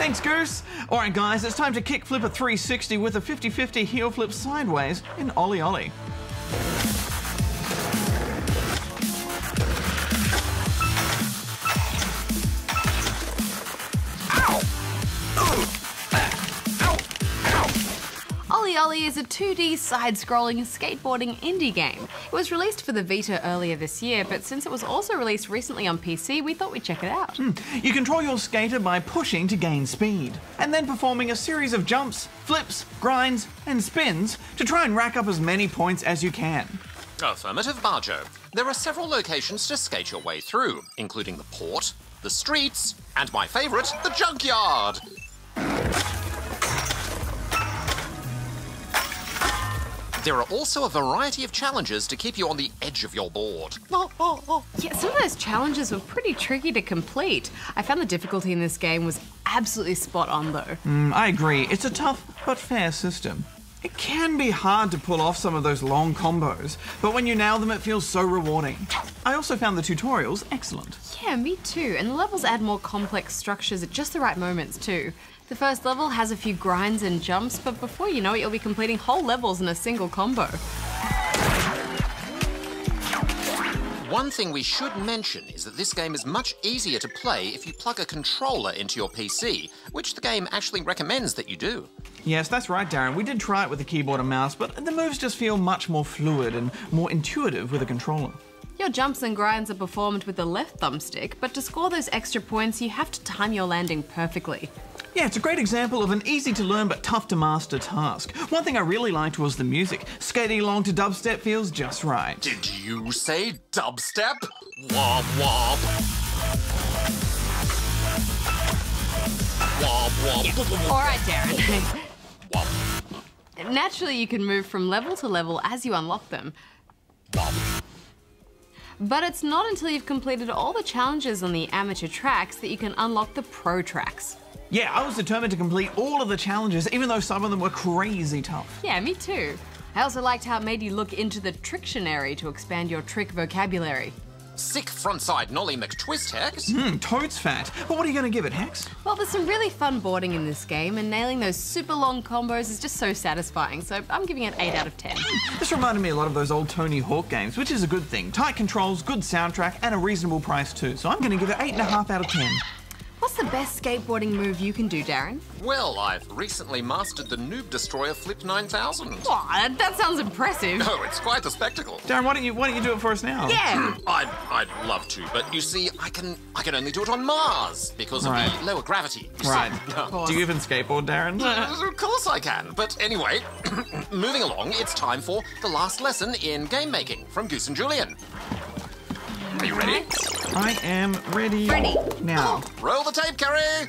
Thanks, Goose. All right, guys, it's time to kickflip a 360 with a 50-50 heel flip sideways in OlliOlli. OlliOlli is a 2D side-scrolling skateboarding indie game. It was released for the Vita earlier this year, but since it was also released recently on PC, we thought we'd check it out. You control your skater by pushing to gain speed, and then performing a series of jumps, flips, grinds, and spins to try and rack up as many points as you can. Affirmative, Bajo. There are several locations to skate your way through, including the port, the streets, and my favourite, the junkyard. There are also a variety of challenges to keep you on the edge of your board. Yeah, some of those challenges were pretty tricky to complete. I found the difficulty in this game was absolutely spot on though. I agree. It's a tough but fair system. It can be hard to pull off some of those long combos, but when you nail them, it feels so rewarding. I also found the tutorials excellent. Yeah, me too. And the levels add more complex structures at just the right moments too. The first level has a few grinds and jumps, but before you know it, you'll be completing whole levels in a single combo. One thing we should mention is that this game is much easier to play if you plug a controller into your PC, which the game actually recommends that you do. Yes, that's right, Darren. We did try it with a keyboard and mouse, but the moves just feel much more fluid and more intuitive with a controller. Your jumps and grinds are performed with the left thumbstick, but to score those extra points, you have to time your landing perfectly. Yeah, it's a great example of an easy-to-learn but tough-to-master task. One thing I really liked was the music. Skating along to dubstep feels just right. Did you say dubstep? Wob wob. Wob wob. All right, Darren. Wob. Naturally, you can move from level to level as you unlock them. Wob. But it's not until you've completed all the challenges on the amateur tracks that you can unlock the pro tracks. Yeah, I was determined to complete all of the challenges, even though some of them were crazy tough. Yeah, me too. I also liked how it made you look into the Trictionary to expand your trick vocabulary. Sick frontside nollie McTwist, Hex. Toad's fat. But what are you going to give it, Hex? Well, there's some really fun boarding in this game, and nailing those super long combos is just so satisfying, so I'm giving it 8 out of 10. This reminded me a lot of those old Tony Hawk games, which is a good thing. Tight controls, good soundtrack, and a reasonable price too. So I'm going to give it 8.5 out of 10. What's the best skateboarding move you can do, Darren? Well, I've recently mastered the Noob Destroyer Flip 9000. Aw, that sounds impressive. Oh, it's quite a spectacle. Darren, why don't you do it for us now? Yeah. I'd love to, but you see, I can only do it on Mars because of the lower gravity. Right. course. Do you even skateboard, Darren? Of course I can. But anyway, moving along, it's time for the last lesson in game making from Goose and Julian. Are you ready? I am ready. Ready. Now. Roll the tape, Carrie!